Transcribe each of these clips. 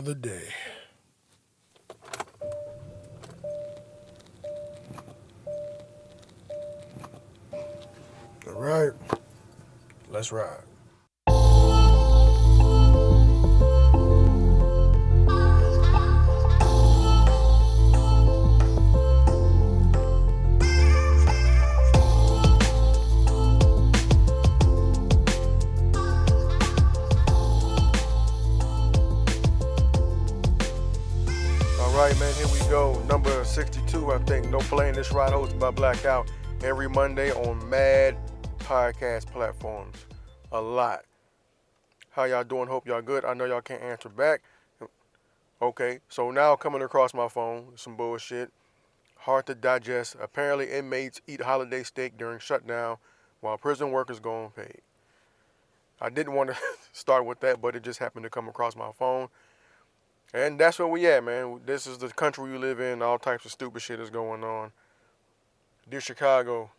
another day. All right, let's ride. All right, man, here we go. Number 62, I think. No Playing This Ride, hosted by Blackout every Monday on Mad podcast platforms. A lot. How y'all doing? Hope y'all good. I know y'all can't answer back. Okay, so now coming across my phone, some bullshit. Hard to digest. Apparently, inmates eat holiday steak during shutdown while prison workers go unpaid. I didn't want to start with that, but it just happened to come across my phone. And that's where we at, man. This is the country we live in. All types of stupid shit is going on. Dear Chicago,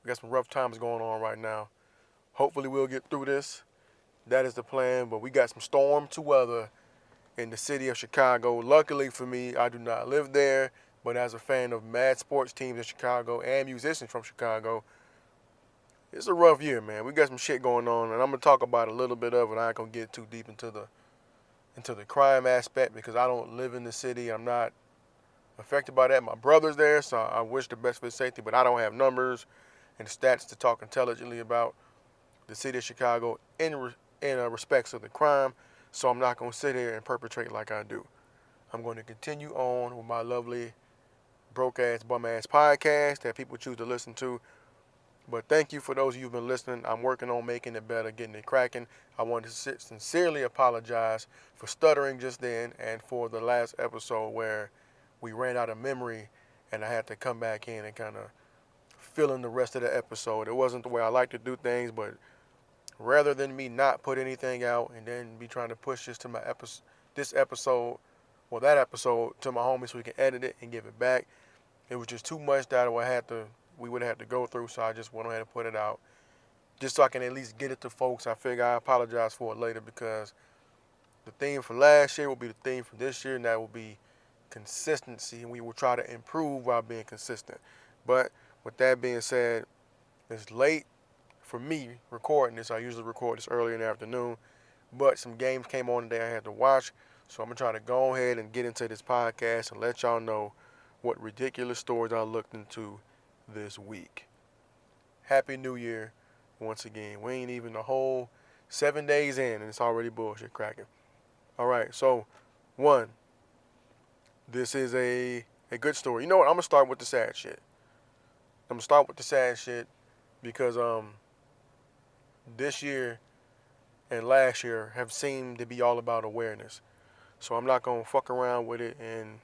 we got some rough times going on right now. Hopefully we'll get through this. That is the plan. But we got some storm to weather in the city of Chicago. Luckily for me, I do not live there. But as a fan of mad sports teams in Chicago and musicians from Chicago, it's a rough year, man. We got some shit going on, and I'm gonna talk about a little bit of it. I ain't gonna get too deep into the crime aspect because I don't live in the city. I'm not affected by that. My brother's there, so I wish the best for his safety, but I don't have numbers and stats to talk intelligently about the city of Chicago in respects of the crime, so I'm not going to sit here and perpetrate like I do. I'm going to continue on with my lovely broke-ass, bum-ass podcast that people choose to listen to. But thank you for those of you who've been listening. I'm working on making it better, getting it cracking. I want to sincerely apologize for stuttering just then and for the last episode where we ran out of memory and I had to come back in and kind of fill in the rest of the episode. It wasn't the way I like to do things, but rather than me not put anything out and then be trying to push this to that episode to my homies so we can edit it and give it back, it was just too much that we would have had to go through, so I just went ahead and put it out. Just so I can at least get it to folks. I figure I apologize for it later because the theme for last year will be the theme for this year, and that will be consistency, and we will try to improve while being consistent. But with that being said, it's late for me recording this. I usually record this early in the afternoon, but some games came on today I had to watch, so I'm going to try to go ahead and get into this podcast and let y'all know what ridiculous stories I looked into this week. Happy New Year once again. We ain't even a whole 7 days in and it's already bullshit cracking. All right, so one, this is a good story. You know what? I'm going to start with the sad shit. Because this year and last year have seemed to be all about awareness. So I'm not going to fuck around with it and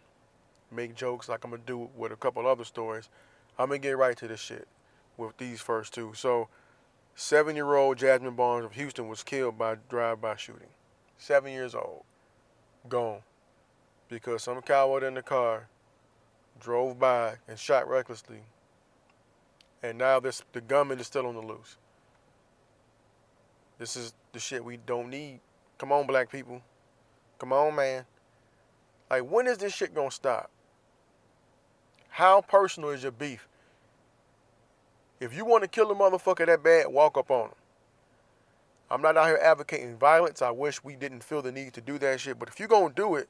make jokes like I'm going to do with a couple other stories. I'm going to get right to this shit with these first two. So 7-year-old Jasmine Barnes of Houston was killed by drive-by shooting. 7 years old. Gone. Because some coward in the car drove by and shot recklessly. And now the gunman is still on the loose. This is the shit we don't need. Come on, black people. Come on, man. Like, when is this shit gonna stop? How personal is your beef? If you want to kill a motherfucker that bad, walk up on him. I'm not out here advocating violence. I wish we didn't feel the need to do that shit. But if you're gonna do it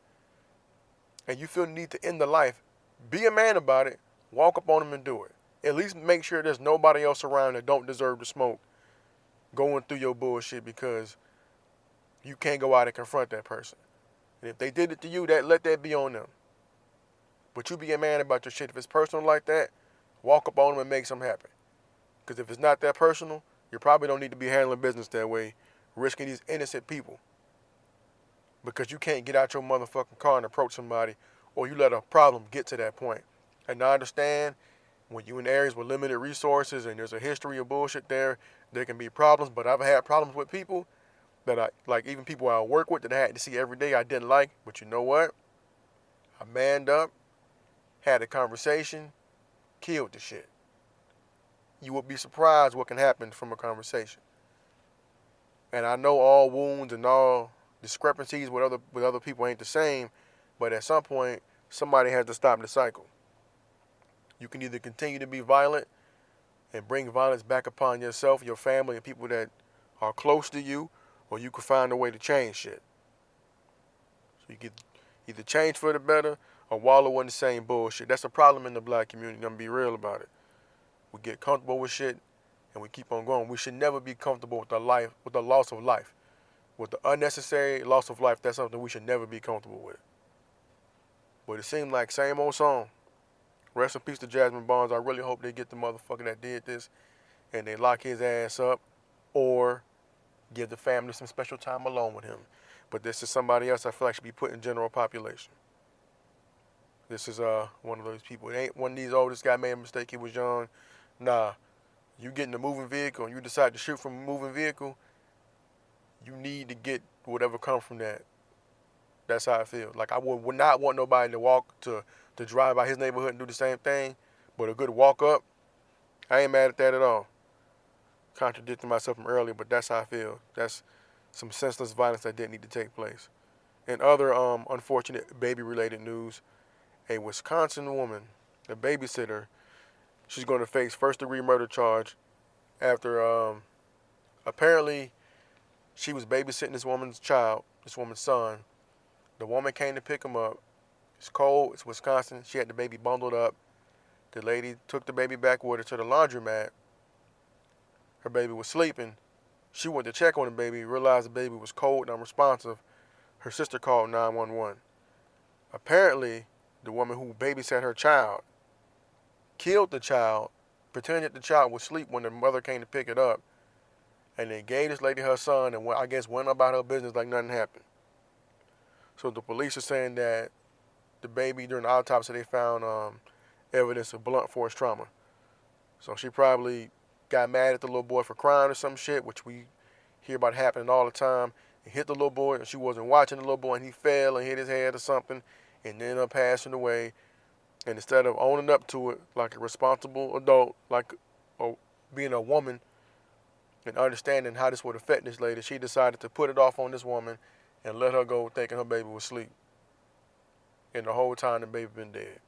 and you feel the need to end the life, be a man about it. Walk up on him and do it. At least make sure there's nobody else around that don't deserve to smoke going through your bullshit because you can't go out and confront that person. And if they did it to you, let that be on them. But you be a man about your shit. If it's personal like that, walk up on them and make something happen. Because if it's not that personal, you probably don't need to be handling business that way, risking these innocent people. Because you can't get out your motherfucking car and approach somebody, or you let a problem get to that point. And I understand when you in areas with limited resources and there's a history of bullshit there can be problems. But I've had problems with people that even people I work with that I had to see every day I didn't like. But you know what? I manned up, had a conversation, killed the shit. You would be surprised what can happen from a conversation. And I know all wounds and all discrepancies with other people ain't the same, but at some point somebody has to stop the cycle. You can either continue to be violent and bring violence back upon yourself, your family, and people that are close to you, or you can find a way to change shit. So you can either change for the better or wallow in the same bullshit. That's a problem in the black community. I'm gonna be real about it. We get comfortable with shit and we keep on going. We should never be comfortable with the loss of life. With the unnecessary loss of life, that's something we should never be comfortable with. But it seemed like same old song. Rest in peace to Jasmine Barnes. I really hope they get the motherfucker that did this and they lock his ass up or give the family some special time alone with him. But this is somebody else I feel like should be put in general population. This is one of those people. It ain't one of these, oh, this guy made a mistake, he was young. Nah, you get in a moving vehicle and you decide to shoot from a moving vehicle, you need to get whatever comes from that. That's how I feel. Like I would not want nobody to drive by his neighborhood and do the same thing, but a good walk up, I ain't mad at that at all. Contradicting myself from earlier, but that's how I feel. That's some senseless violence that didn't need to take place. In other unfortunate baby-related news, a Wisconsin woman, a babysitter, she's going to face first-degree murder charge after apparently she was babysitting this woman's child, this woman's son. The woman came to pick him up. It's cold. It's Wisconsin. She had the baby bundled up. The lady took the baby back with her to the laundromat. Her baby was sleeping. She went to check on the baby, realized the baby was cold and unresponsive. Her sister called 911. Apparently, the woman who babysat her child killed the child, pretended the child was asleep when the mother came to pick it up, and then gave this lady her son and I guess went about her business like nothing happened. So the police are saying that the baby, during the autopsy, they found evidence of blunt force trauma. So she probably got mad at the little boy for crying or some shit, which we hear about happening all the time, and hit the little boy, and she wasn't watching the little boy, and he fell and hit his head or something, and ended up passing away. And instead of owning up to it like a responsible adult, like being a woman and understanding how this would affect this lady, she decided to put it off on this woman and let her go thinking her baby was asleep. And the whole time the baby been dead.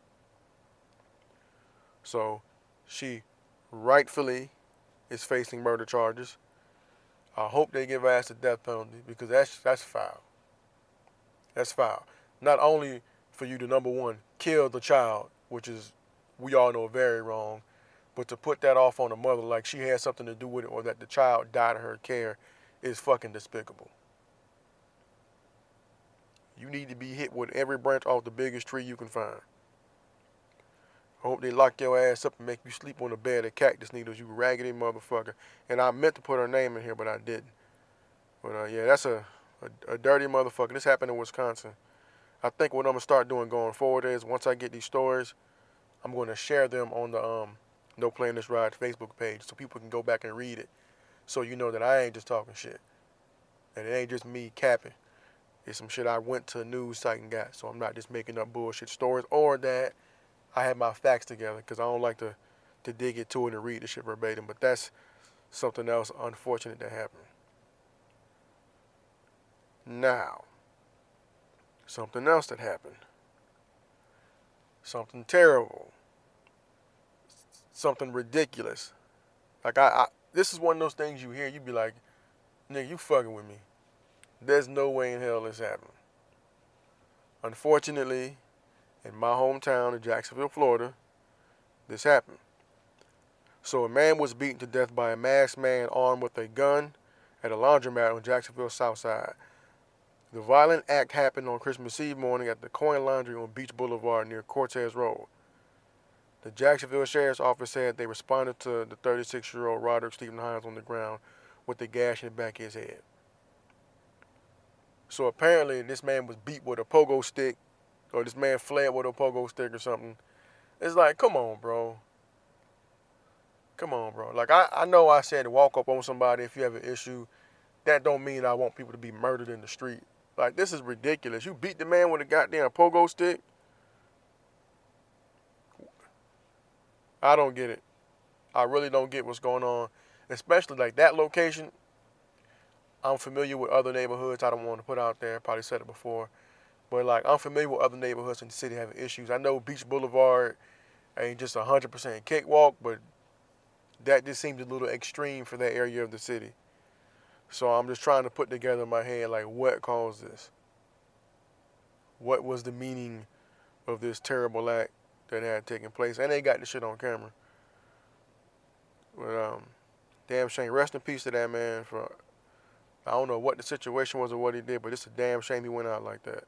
So she rightfully is facing murder charges. I hope they give her ass the death penalty because that's foul. That's foul. Not only for you to, number one, kill the child, which is, we all know, very wrong, but to put that off on the mother like she had something to do with it or that the child died of her care is fucking despicable. You need to be hit with every branch off the biggest tree you can find. I hope they lock your ass up and make you sleep on a bed of cactus needles, you raggedy motherfucker. And I meant to put her name in here, but I didn't. But yeah, that's a dirty motherfucker. This happened in Wisconsin. I think what I'm going to start doing going forward is once I get these stories, I'm going to share them on the No Playing This Ride Facebook page so people can go back and read it. So you know that I ain't just talking shit. And it ain't just me capping. It's some shit I went to a news site and got. So I'm not just making up bullshit stories or that I have my facts together because I don't like to dig into it and read the shit verbatim. But that's something else unfortunate that happened. Now, something else that happened. Something terrible. Something ridiculous. Like this is one of those things you hear, you be like, nigga, you fucking with me. There's no way in hell this happened. Unfortunately, in my hometown of Jacksonville, Florida, this happened. So a man was beaten to death by a masked man armed with a gun at a laundromat on Jacksonville's south side. The violent act happened on Christmas Eve morning at the Coin Laundry on Beach Boulevard near Cortez Road. The Jacksonville Sheriff's Office said they responded to the 36-year-old Roderick Stephen Hines on the ground with a gash in the back of his head. So apparently this man was beat with a pogo stick, or this man fled with a pogo stick or something. It's like, come on, bro. Come on, bro. Like, I know I said walk up on somebody if you have an issue. That don't mean I want people to be murdered in the street. Like, this is ridiculous. You beat the man with a goddamn pogo stick? I don't get it. I really don't get what's going on. Especially, like, that location. I'm familiar with other neighborhoods. I don't want to put out there. Probably said it before, but like I'm familiar with other neighborhoods in the city having issues. I know Beach Boulevard ain't just 100% cakewalk, but that just seems a little extreme for that area of the city. So I'm just trying to put together in my head like what caused this. What was the meaning of this terrible act that had taken place? And they got the shit on camera. But damn shame. Rest in peace to that man. For I don't know what the situation was or what he did, but it's a damn shame he went out like that.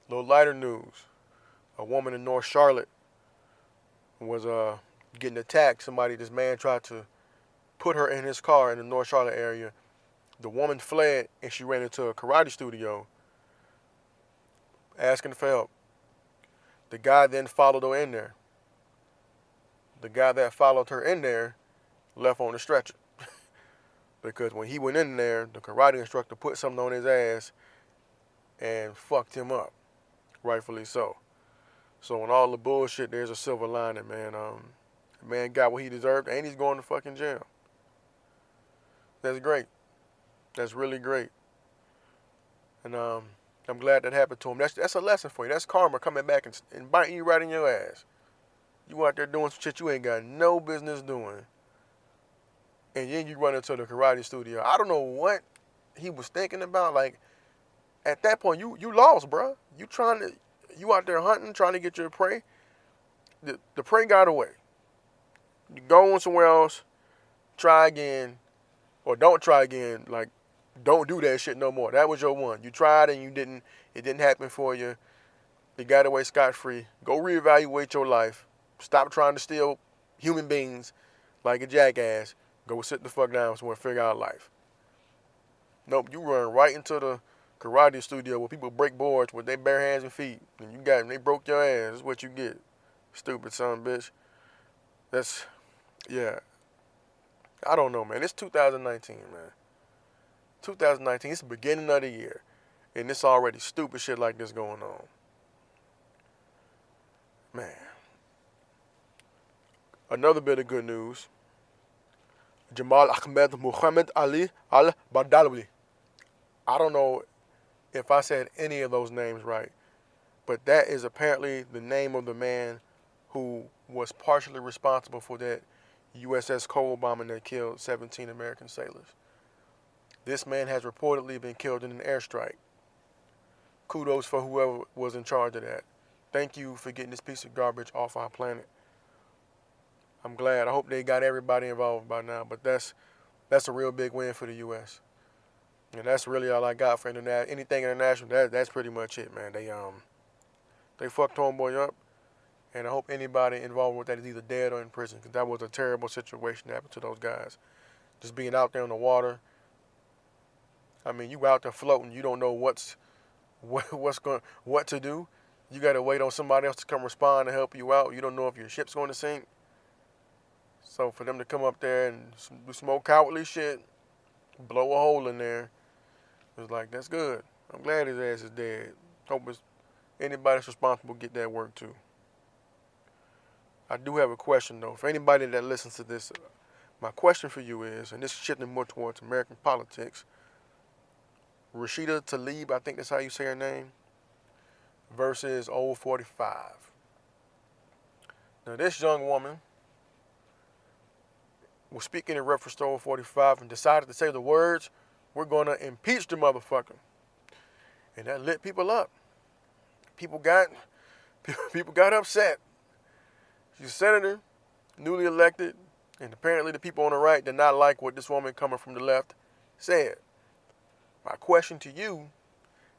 A little lighter news. A woman in North Charlotte was getting attacked. This man tried to put her in his car in the North Charlotte area. The woman fled and she ran into a karate studio asking for help. The guy then followed her in there. The guy that followed her in there left on the stretcher. Because when he went in there, the karate instructor put something on his ass and fucked him up. Rightfully so. So in all the bullshit, there's a silver lining, man. The man got what he deserved and he's going to fucking jail. That's great. That's really great. And I'm glad that happened to him. That's a lesson for you. That's karma coming back and biting you right in your ass. You out there doing some shit you ain't got no business doing. And then you run into the karate studio. I don't know what he was thinking about. Like, at that point, you lost, bro. You out there hunting, trying to get your prey. The prey got away. You go on somewhere else, try again, or don't try again. Like, don't do that shit no more. That was your one. You tried and it didn't happen for you. You got away scot-free. Go reevaluate your life. Stop trying to steal human beings like a jackass. Go sit the fuck down somewhere and figure out life. Nope, you run right into the karate studio where people break boards with their bare hands and feet. And you got them, they broke your ass. That's what you get. Stupid son of a bitch. Yeah. I don't know, man. It's 2019, man. 2019, it's the beginning of the year. And it's already stupid shit like this going on. Man. Another bit of good news. Jamal Ahmed Muhammad Ali al-Badawi. I don't know if I said any of those names right, but that is apparently the name of the man who was partially responsible for that USS Cole bombing that killed 17 American sailors. This man has reportedly been killed in an airstrike. Kudos for whoever was in charge of that. Thank you for getting this piece of garbage off our planet. I'm glad. I hope they got everybody involved by now, but that's a real big win for the U.S. And that's really all I got for anything international. That's pretty much it, man. They fucked homeboy up, and I hope anybody involved with that is either dead or in prison, because that was a terrible situation that happened to those guys. Just being out there in the water. I mean, you out there floating, you don't know what to do. You got to wait on somebody else to come respond and help you out. You don't know if your ship's going to sink. So for them to come up there and do some old cowardly shit, blow a hole in there, it was like, that's good. I'm glad his ass is dead. Hope anybody that's responsible get that work too. I do have a question though. For anybody that listens to this, my question for you is, and this is shifting more towards American politics, Rashida Tlaib, I think that's how you say her name, versus Old 45. Now this young woman was speaking in reference to Old 45 and decided to say the words, we're going to impeach the motherfucker. And that lit people up. People got upset. She's a senator, newly elected, and apparently the people on the right did not like what this woman coming from the left said. My question to you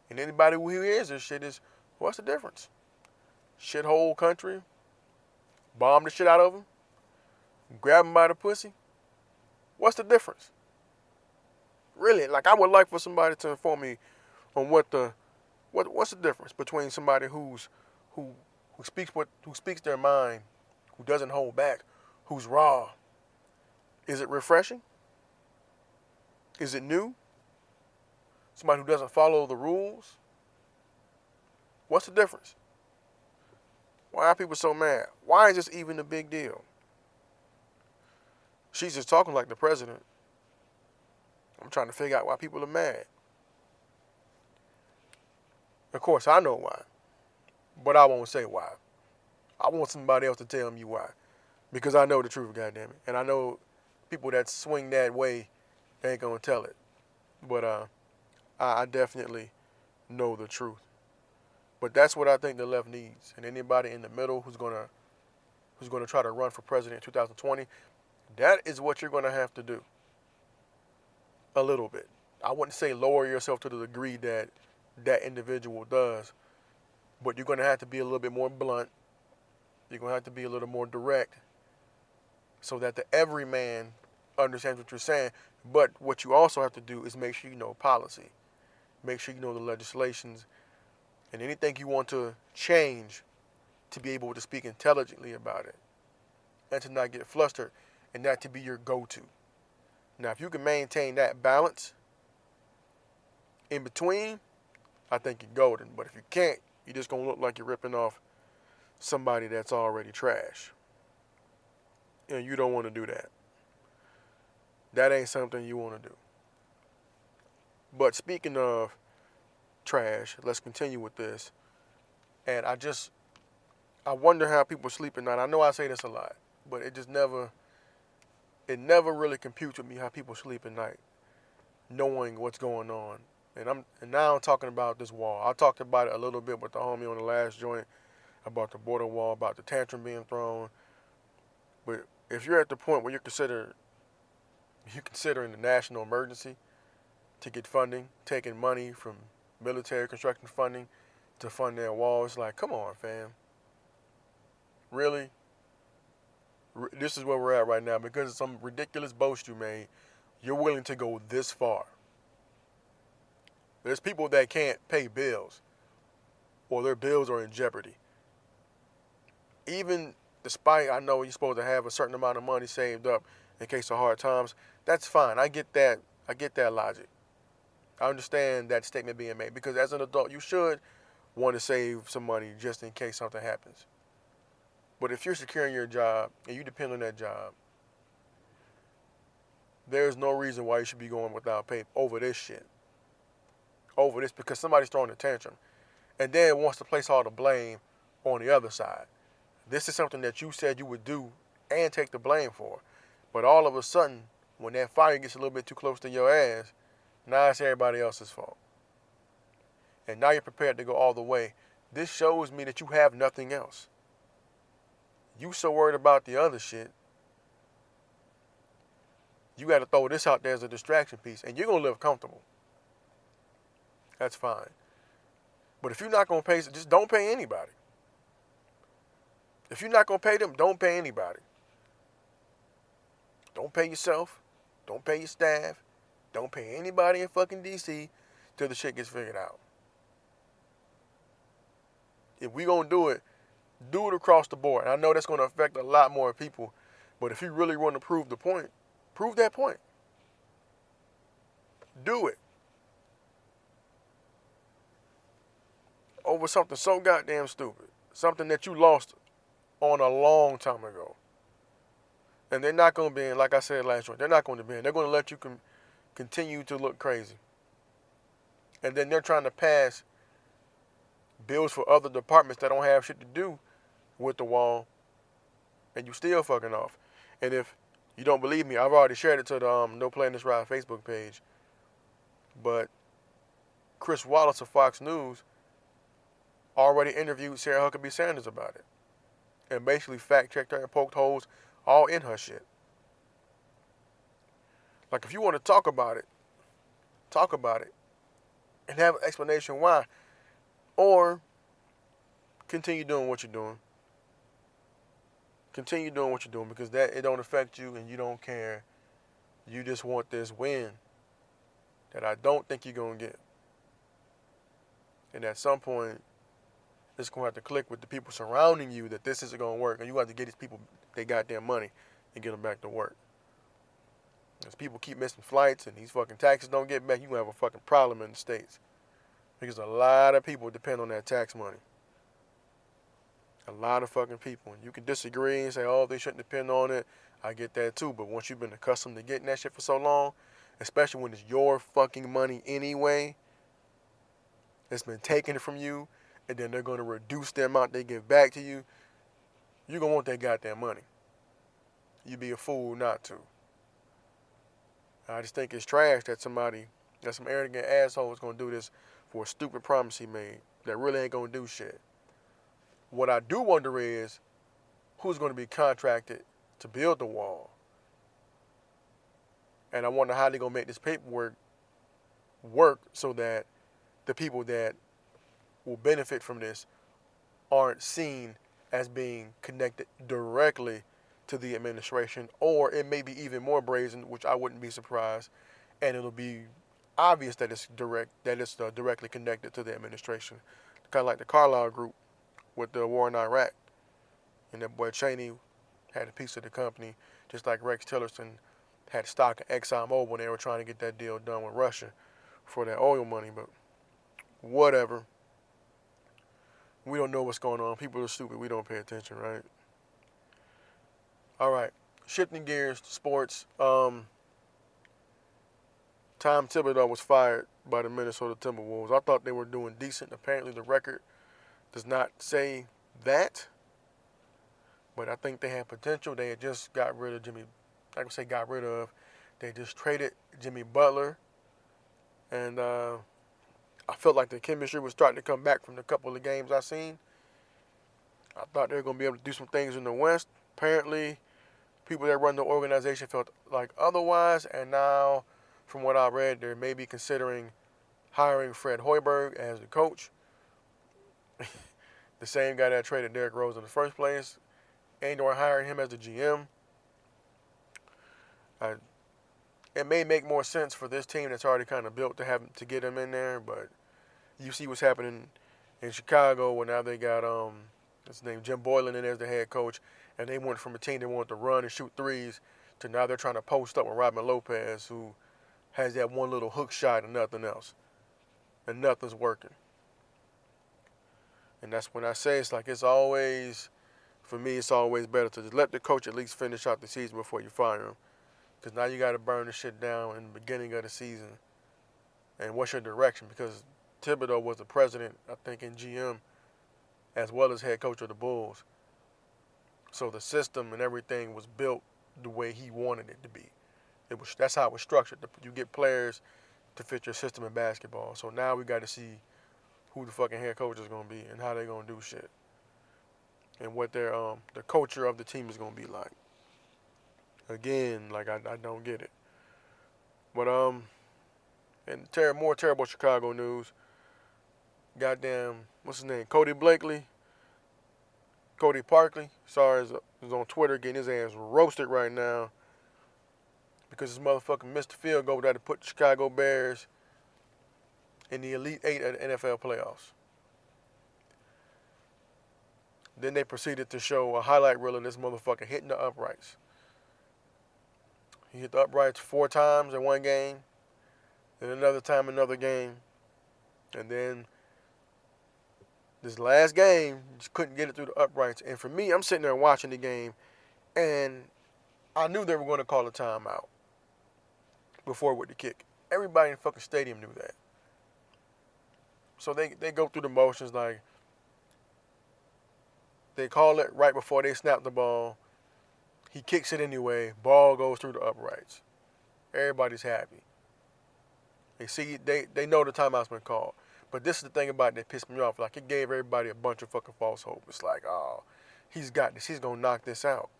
and anybody who hears this shit is, what's the difference? Shithole country, bomb the shit out of them, grab them by the pussy. What's the difference? Really, like I would like for somebody to inform me on what's the difference between somebody who speaks their mind, who doesn't hold back, who's raw. Is it refreshing? Is it new? Somebody who doesn't follow the rules? What's the difference? Why are people so mad? Why is this even a big deal? She's just talking like the president. I'm trying to figure out why people are mad. Of course, I know why, but I won't say why. I want somebody else to tell me why, because I know the truth, goddammit, and I know people that swing that way ain't gonna tell it. But I definitely know the truth. But that's what I think the left needs, and anybody in the middle who's gonna try to run for president in 2020, that is what you're gonna have to do. A little bit. I wouldn't say lower yourself to the degree that that individual does, but you're gonna have to be a little bit more blunt. You're gonna have to be a little more direct, so that the everyman understands what you're saying. But what you also have to do is make sure you know policy, make sure you know the legislations, and anything you want to change, to be able to speak intelligently about it, and to not get flustered, and that to be your go-to. Now, if you can maintain that balance in between, I think you're golden. But if you can't, you're just gonna look like you're ripping off somebody that's already trash, and you don't want to do that. That ain't something you want to do. But speaking of trash, let's continue with this. And I wonder how people sleep at night. I know I say this a lot, but it never really computes with me how people sleep at night, knowing what's going on. And now I'm talking about this wall. I talked about it a little bit with the homie on the last joint about the border wall, about the tantrum being thrown. But if you're at the point where you're considering the national emergency to get funding, taking money from military construction funding to fund their walls, like, come on, fam. Really? This is where we're at right now because of some ridiculous boast you made. You're willing to go this far. There's people that can't pay bills, or their bills are in jeopardy. Even despite, I know you're supposed to have a certain amount of money saved up in case of hard times. That's fine. I get that. I get that logic. I understand that statement being made because as an adult, you should want to save some money just in case something happens. But if you're securing your job and you depend on that job, there's no reason why you should be going without pay over this shit. Over this because somebody's throwing a tantrum and then wants to place all the blame on the other side. This is something that you said you would do and take the blame for. But all of a sudden, when that fire gets a little bit too close to your ass, now it's everybody else's fault. And now you're prepared to go all the way. This shows me that you have nothing else. You so worried about the other shit, you got to throw this out there as a distraction piece. And you're going to live comfortable. That's fine. But if you're not going to pay, just don't pay anybody. If you're not going to pay them, don't pay anybody. Don't pay yourself. Don't pay your staff. Don't pay anybody in fucking D.C. till the shit gets figured out. If we going to do it across the board. And I know that's going to affect a lot more people. But if you really want to prove the point, prove that point. Do it. Over something so goddamn stupid. Something that you lost on a long time ago. And they're not going to be, like I said last week, they're not going to be. They're going to let you continue to look crazy. And then they're trying to pass bills for other departments that don't have shit to do with the wall. And you still fucking off. And if you don't believe me, I've already shared it to the No Playing This Ride Facebook page. But Chris Wallace of Fox News already interviewed Sarah Huckabee Sanders about it. And basically fact-checked her and poked holes all in her shit. Like, if you want to talk about it and have an explanation why. Or continue doing what you're doing. Continue doing what you're doing because that it don't affect you and you don't care. You just want this win that I don't think you're going to get. And at some point, it's going to have to click with the people surrounding you that this isn't going to work. And you have to get these people they goddamn money and get them back to work. As people keep missing flights and these fucking taxes don't get back, you're going to have a fucking problem in the States. Because a lot of people depend on that tax money. A lot of fucking people. And you can disagree and say, oh, they shouldn't depend on it. I get that too. But once you've been accustomed to getting that shit for so long, especially when it's your fucking money anyway. It's been taken from you, and then they're going to reduce the amount they give back to you. You're going to want that goddamn money. You'd be a fool not to. I just think it's trash that some arrogant asshole is going to do this for a stupid promise he made that really ain't going to do shit. What I do wonder is who's going to be contracted to build the wall. And I wonder how they're going to make this paperwork work so that the people that will benefit from this aren't seen as being connected directly to the administration, or it may be even more brazen, which I wouldn't be surprised, and it'll be obvious that it's directly connected to the administration, kind of like the Carlyle Group with the war in Iraq, and that boy Cheney had a piece of the company, just like Rex Tillerson had stock in ExxonMobil when they were trying to get that deal done with Russia for that oil money. But whatever. We don't know what's going on. People are stupid. We don't pay attention, right? All right. Shifting gears to sports. Tom Thibodeau was fired by the Minnesota Timberwolves. I thought they were doing decent. Apparently the record does not say that. But I think they had potential. They had just got rid of They just traded Jimmy Butler. And I felt like the chemistry was starting to come back from the couple of games I seen. I thought they were going to be able to do some things in the West. Apparently, people that run the organization felt like otherwise. And now, from what I read, they may be considering hiring Fred Hoiberg as the coach. The same guy that traded Derrick Rose in the first place. And/or hiring him as the GM. It may make more sense for this team that's already kind of built to get him in there, but you see what's happening in Chicago where now they got his name Jim Boylan in as the head coach, and they went from a team that wanted to run and shoot threes to now they're trying to post up with Robin Lopez, who has that one little hook shot and nothing else, and nothing's working. And that's when I say for me, it's always better to just let the coach at least finish out the season before you fire him. Because now you got to burn the shit down in the beginning of the season. And what's your direction? Because Thibodeau was the president, I think, in GM, as well as head coach of the Bulls. So the system and everything was built the way he wanted it to be. That's how it was structured. You get players to fit your system in basketball. So now we got to see who the fucking head coach is going to be and how they're going to do shit. And what the culture of the team is going to be like. Again, like I don't get it. But and more terrible Chicago news. Goddamn, what's his name? Cody Parkley. Sorry, is on Twitter getting his ass roasted right now because this motherfucker missed the field goal that had to put the Chicago Bears in the Elite Eight of the NFL playoffs. Then they proceeded to show a highlight reel of this motherfucker hitting the uprights. He hit the uprights 4 times in one game, then another time another game, and then this last game, just couldn't get it through the uprights. And for me, I'm sitting there watching the game, and I knew they were going to call a timeout before with the kick. Everybody in the fucking stadium knew that. So they go through the motions like they call it right before they snap the ball. He kicks it anyway. Ball goes through the uprights. Everybody's happy. They know the timeout's been called. But this is the thing about it that pissed me off. Like, it gave everybody a bunch of fucking false hope. It's like, oh, he's got this. He's going to knock this out.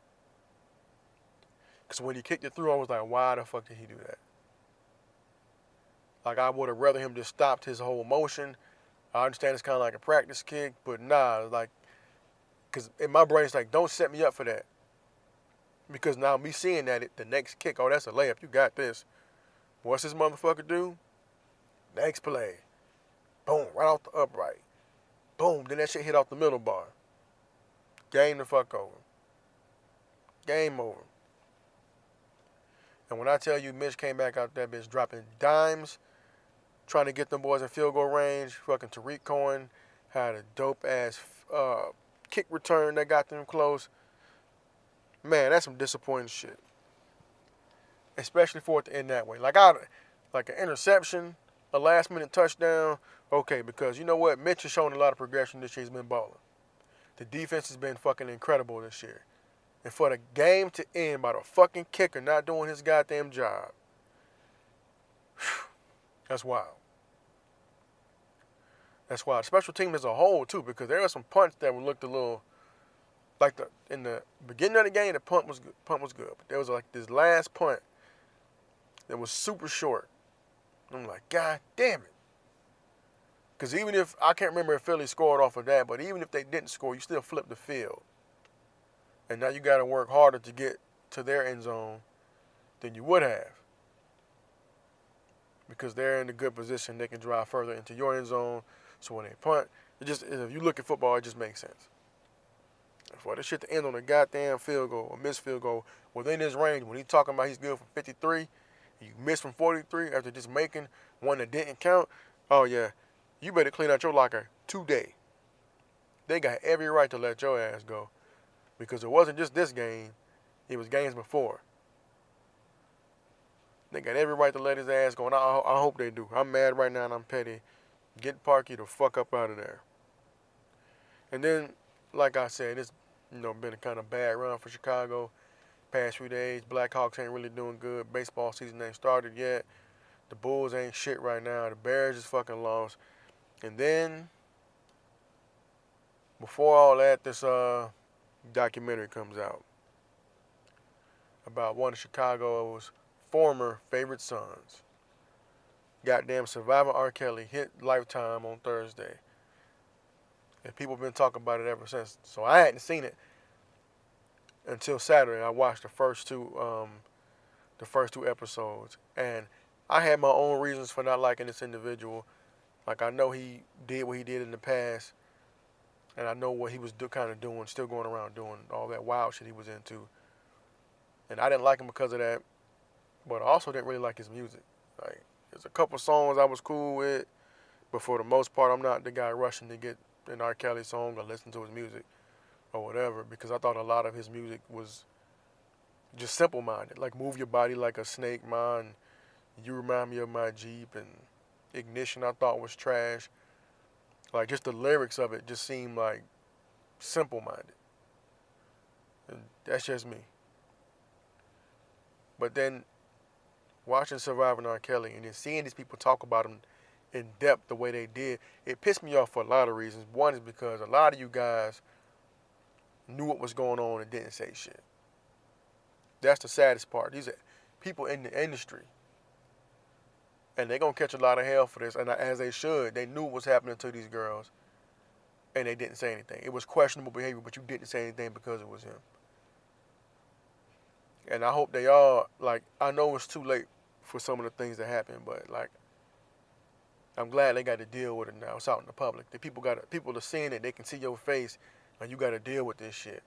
Because when he kicked it through, I was like, why the fuck did he do that? Like, I would have rather him just stopped his whole motion. I understand it's kind of like a practice kick, but nah, like, because in my brain, it's like, don't set me up for that. Because now me seeing that, the next kick, oh, that's a layup. You got this. What's this motherfucker do? Next play. Boom, right off the upright. Boom, then that shit hit off the middle bar. Game the fuck over. Game over. And when I tell you Mitch came back out that bitch dropping dimes, trying to get them boys in field goal range, fucking Tariq Cohen had a dope-ass kick return that got them close. Man, that's some disappointing shit. especially for it to end that way. Like an interception, a last minute touchdown. Okay, because you know what, Mitch has shown a lot of progression this year. He's been balling. The defense has been fucking incredible this year. And for the game to end by the fucking kicker not doing his goddamn job, that's wild. That's wild. Special team as a whole too, because there were some punts that looked a little like in the beginning of the game. The punt was good, but there was like this last punt that was super short. I'm like, God damn it. Because even if, I can't remember if Philly scored off of that, but even if they didn't score, you still flip the field. And now you got to work harder to get to their end zone than you would have. Because they're in a good position. They can drive further into your end zone. So when they punt, if you look at football, it just makes sense. For this shit to end on a goddamn field goal, a missed field goal, within his range, when he's talking about he's good for 53, you missed from 43 after just making one that didn't count, oh yeah, you better clean out your locker today. They got every right to let your ass go. Because it wasn't just this game, it was games before. They got every right to let his ass go, and I hope they do. I'm mad right now and I'm petty. Get Parky the fuck up out of there. And then, like I said, it's been a kind of bad run for Chicago. Past few days, Blackhawks ain't really doing good. Baseball season ain't started yet. The Bulls ain't shit right now. The Bears is fucking lost. And then, before all that, this documentary comes out about one of Chicago's former favorite sons. Goddamn Surviving R. Kelly hit Lifetime on Thursday. And people have been talking about it ever since. So I hadn't seen it until Saturday. I watched the first two episodes. And I had my own reasons for not liking this individual. Like, I know he did what he did in the past. And I know what he was kind of doing, still going around doing all that wild shit he was into. And I didn't like him because of that. But I also didn't really like his music. Like, there's a couple songs I was cool with. But for the most part, I'm not the guy rushing to get an R. Kelly song or listen to his music or whatever. Because I thought a lot of his music was just simple-minded. Like Move Your Body Like a Snake, Man, You Remind Me of My Jeep, and Ignition I thought was trash. Like, just the lyrics of it just seemed like simple-minded. And that's just me. But then watching Surviving R. Kelly and then seeing these people talk about him in depth the way they did, it pissed me off for a lot of reasons. One is because a lot of you guys knew what was going on and didn't say shit. That's the saddest part. These are people in the industry. And they're going to catch a lot of hell for this, and as they should. They knew what was happening to these girls, and they didn't say anything. It was questionable behavior, but you didn't say anything because it was him. And I hope they all, like, I know it's too late for some of the things that happened, but, like, I'm glad they got to deal with it now. It's out in the public. The people are seeing it. They can see your face, and you got to deal with this shit.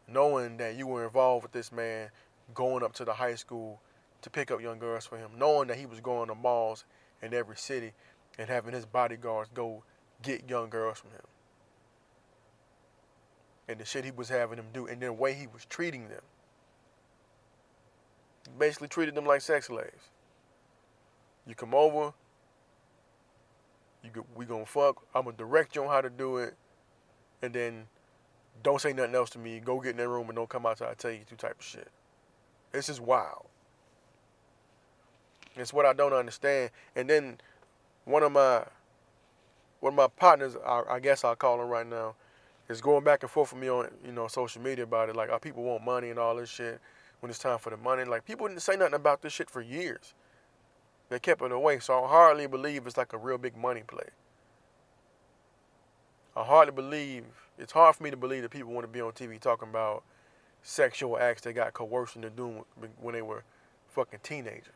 Knowing that you were involved with this man going up to the high school to pick up young girls for him, knowing that he was going to malls in every city and having his bodyguards go get young girls from him. And the shit he was having them do, and then the way he was treating them. He basically treated them like sex slaves. You come over, we gonna fuck, I'm gonna direct you on how to do it, and then don't say nothing else to me, go get in that room and don't come out till I tell you to type of shit. This is wild. It's what I don't understand. And then one of my partners, I guess I'll call him right now, is going back and forth with me on social media about it. Like, oh, people want money and all this shit when it's time for the money. Like, people didn't say nothing about this shit for years. They kept it away. So I hardly believe it's like a real big money play. It's hard for me to believe that people want to be on TV talking about sexual acts they got coerced into doing when they were fucking teenagers.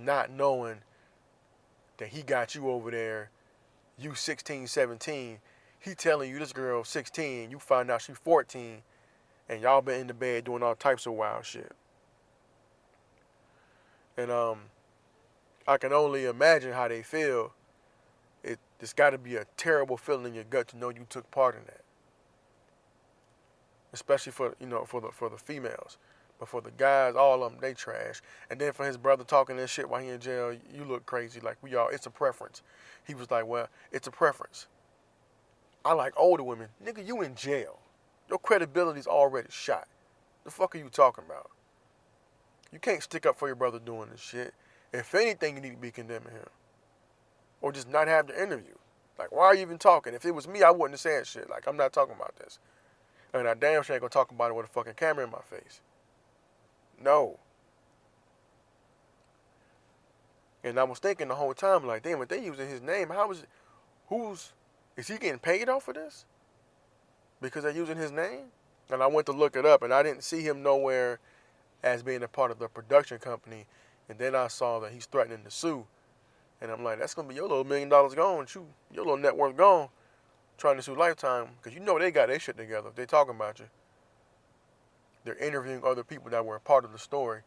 Not knowing that he got you over there, you 16, 17, he telling you this girl 16, you find out she's 14, and y'all been in the bed doing all types of wild shit. And I can only imagine how they feel. It's got to be a terrible feeling in your gut to know you took part in that. Especially for the females. But for the guys, all of them, they trash. And then for his brother talking this shit while he in jail, you look crazy. Like, we all, it's a preference. He was like, well, it's a preference. I like older women. Nigga, you in jail. Your credibility's already shot. The fuck are you talking about? You can't stick up for your brother doing this shit. If anything, you need to be condemning him. Or just not have the interview. Like, why are you even talking? If it was me, I wouldn't have said shit. Like, I'm not talking about this. And I damn sure ain't gonna talk about it with a fucking camera in my face. No. And I was thinking the whole time, like, damn, if they using his name, is he getting paid off of this? Because they're using his name? And I went to look it up, and I didn't see him nowhere as being a part of the production company. And then I saw that he's threatening to sue. And I'm like, that's going to be your little $1 million gone, your little net worth gone, trying to sue Lifetime. Because you know they got their shit together. They're talking about you. They're interviewing other people that were a part of the story.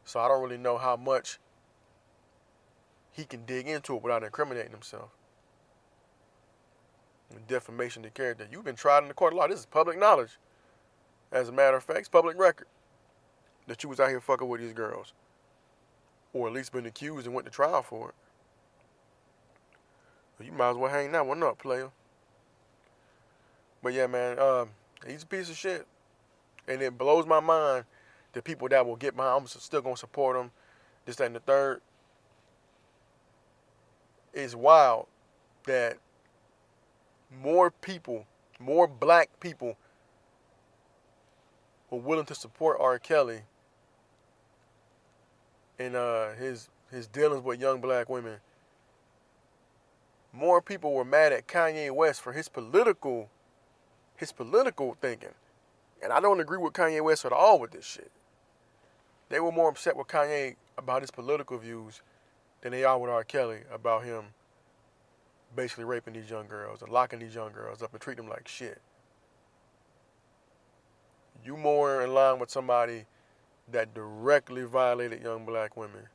So I don't really know how much he can dig into it without incriminating himself. And defamation of character. You've been tried in the court of law. This is public knowledge. As a matter of fact, it's public record that you was out here fucking with these girls. Or at least been accused and went to trial for it. You might as well hang that one up, player. But yeah, man, he's a piece of shit. And it blows my mind the people that will get behind. I'm still going to support him. This, that, and the third. It's wild that more people, more black people were willing to support R. Kelly in his dealings with young black women. More people were mad at Kanye West for his political thinking. And I don't agree with Kanye West at all with this shit. They were more upset with Kanye about his political views than they are with R. Kelly about him basically raping these young girls and locking these young girls up and treating them like shit. You more in line with somebody that directly violated young black women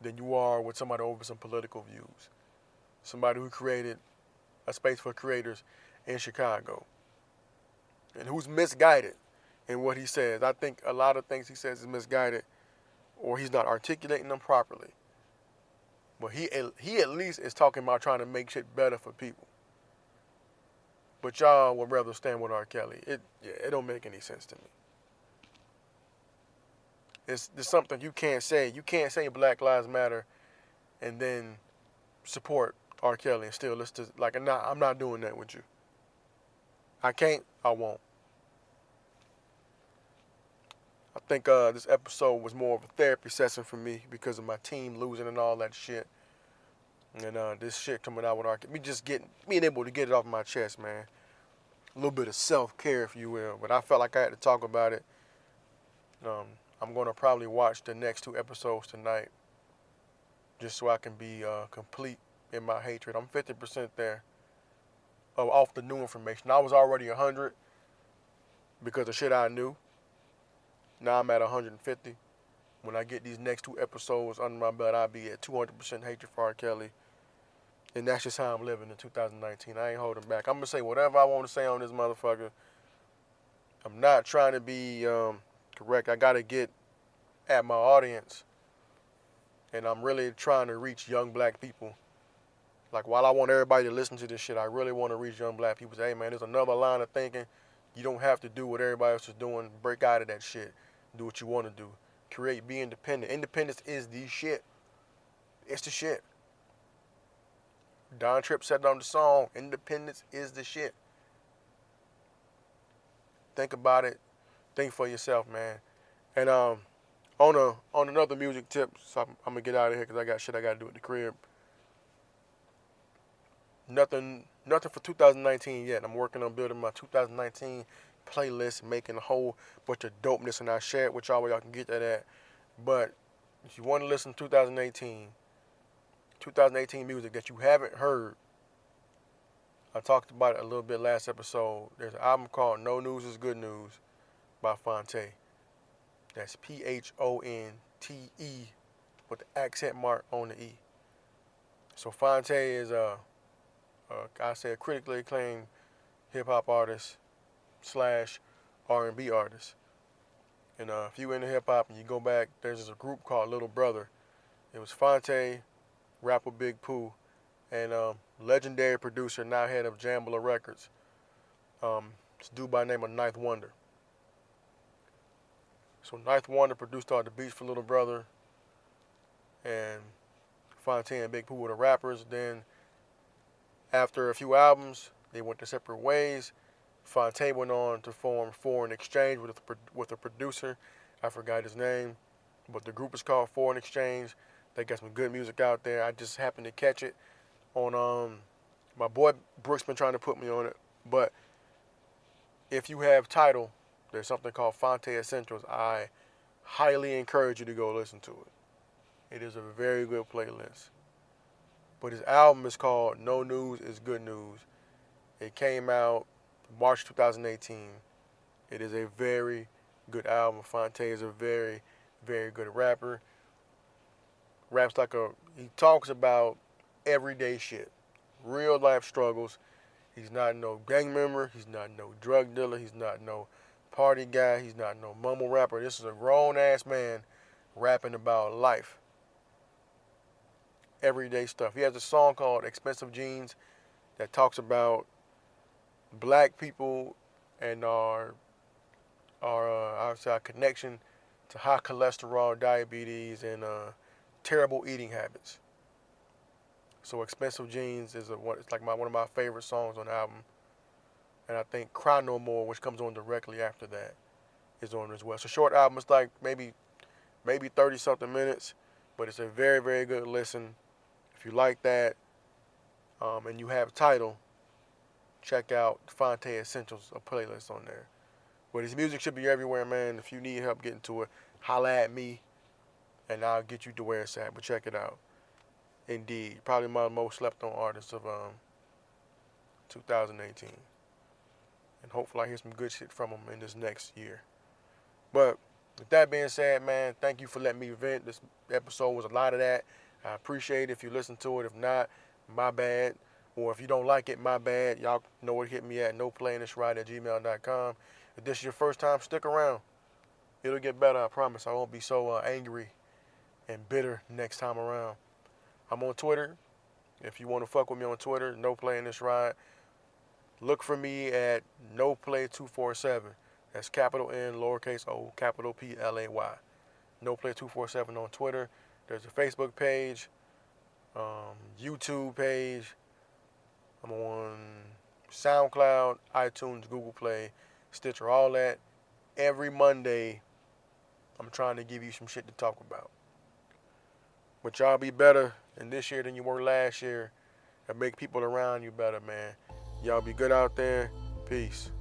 than you are with somebody over some political views. Somebody who created a space for creators in Chicago. And who's misguided in what he says. I think a lot of things he says is misguided or he's not articulating them properly. But he at least is talking about trying to make shit better for people. But y'all would rather stand with R. Kelly. It don't make any sense to me. It's something you can't say. You can't say Black Lives Matter and then support R. Kelly and still listen to, like, nah, I'm not doing that with you. I can't, I won't. I think this episode was more of a therapy session for me because of my team losing and all that shit. And this shit coming out with R. Kelly. Being able to get it off my chest, man. A little bit of self-care, if you will. But I felt like I had to talk about it. I'm going to probably watch the next 2 episodes tonight just so I can be complete in my hatred. I'm 50% there off the new information. I was already 100 because of shit I knew. Now I'm at 150. When I get these next 2 episodes under my belt, I'll be at 200% hatred for R. Kelly. And that's just how I'm living in 2019. I ain't holding back. I'm going to say whatever I want to say on this motherfucker. I'm not trying to be correct. I got to get at my audience. And I'm really trying to reach young black people. Like, while I want everybody to listen to this shit, I really want to reach young black people. Say, hey, man, there's another line of thinking. You don't have to do what everybody else is doing. Break out of that shit. Do what you want to do. Create, be independent. Independence is the shit. It's the shit. Don Tripp said it on the song, independence is the shit. Think about it. Think for yourself, man. And on another music tip, so I'm going to get out of here because I got shit I got to do at the crib. Nothing for 2019 yet. I'm working on building my 2019 playlist, making a whole bunch of dopeness, and I'll share it with y'all where y'all can get that at. But if you want to listen to 2018 music that you haven't heard, I talked about it a little bit last episode. There's an album called No News is Good News by Phonte. That's Phonte with the accent mark on the E. So Phonte is a critically acclaimed hip-hop artist / R&B artist. And if you into hip hop and you go back, there's a group called Little Brother. It was Fonte, rapper Big Pooh, and legendary producer, now head of Jambler Records. It's a dude by the name of Ninth Wonder. So Ninth Wonder produced all the beats for Little Brother, and Fonte and Big Pooh were the rappers. Then after a few albums, they went their separate ways. Fonte went on to form Foreign Exchange with a producer. I forgot his name, but the group is called Foreign Exchange. They got some good music out there. I just happened to catch it on my boy Brooks been trying to put me on it. But if you have Tidal, there's something called Fonte Essentials. I highly encourage you to go listen to it. It is a very good playlist. But his album is called No News is Good News. It came out March 2018. It is a very good album. Fonte is a very, very good rapper. He talks about everyday shit, real life struggles. He's not no gang member. He's not no drug dealer. He's not no party guy. He's not no mumble rapper. This is a grown ass man rapping about life, everyday stuff. He has a song called Expensive Jeans that talks about black people and our connection to high cholesterol, diabetes, and terrible eating habits. So Expensive Jeans is it's like one of my favorite songs on the album. And I think Cry No More, which comes on directly after that, is on as well. It's a short album. It's like maybe 30 something minutes, but it's a very, very good listen. If you like that, and you have Tidal, check out Fonte Essentials, a playlist on there. But his music should be everywhere, man. If you need help getting to it, holla at me, and I'll get you to where it's at. But check it out. Indeed, probably my most slept on artist of 2018. And hopefully I hear some good shit from him in this next year. But with that being said, man, thank you for letting me vent. This episode was a lot of that. I appreciate it if you listen to it. If not, my bad. Or if you don't like it, my bad. Y'all know where to hit me at, noplayingthisright@gmail.com. If this is your first time, stick around. It'll get better, I promise. I won't be so angry and bitter next time around. I'm on Twitter. If you want to fuck with me on Twitter, noplayingthisright. Look for me at noplay247. That's capital N, lowercase o, capital Play. Noplay247 on Twitter. There's a Facebook page, YouTube page. I'm on SoundCloud, iTunes, Google Play, Stitcher, all that. Every Monday, I'm trying to give you some shit to talk about. But y'all be better in this year than you were last year and make people around you better, man. Y'all be good out there. Peace.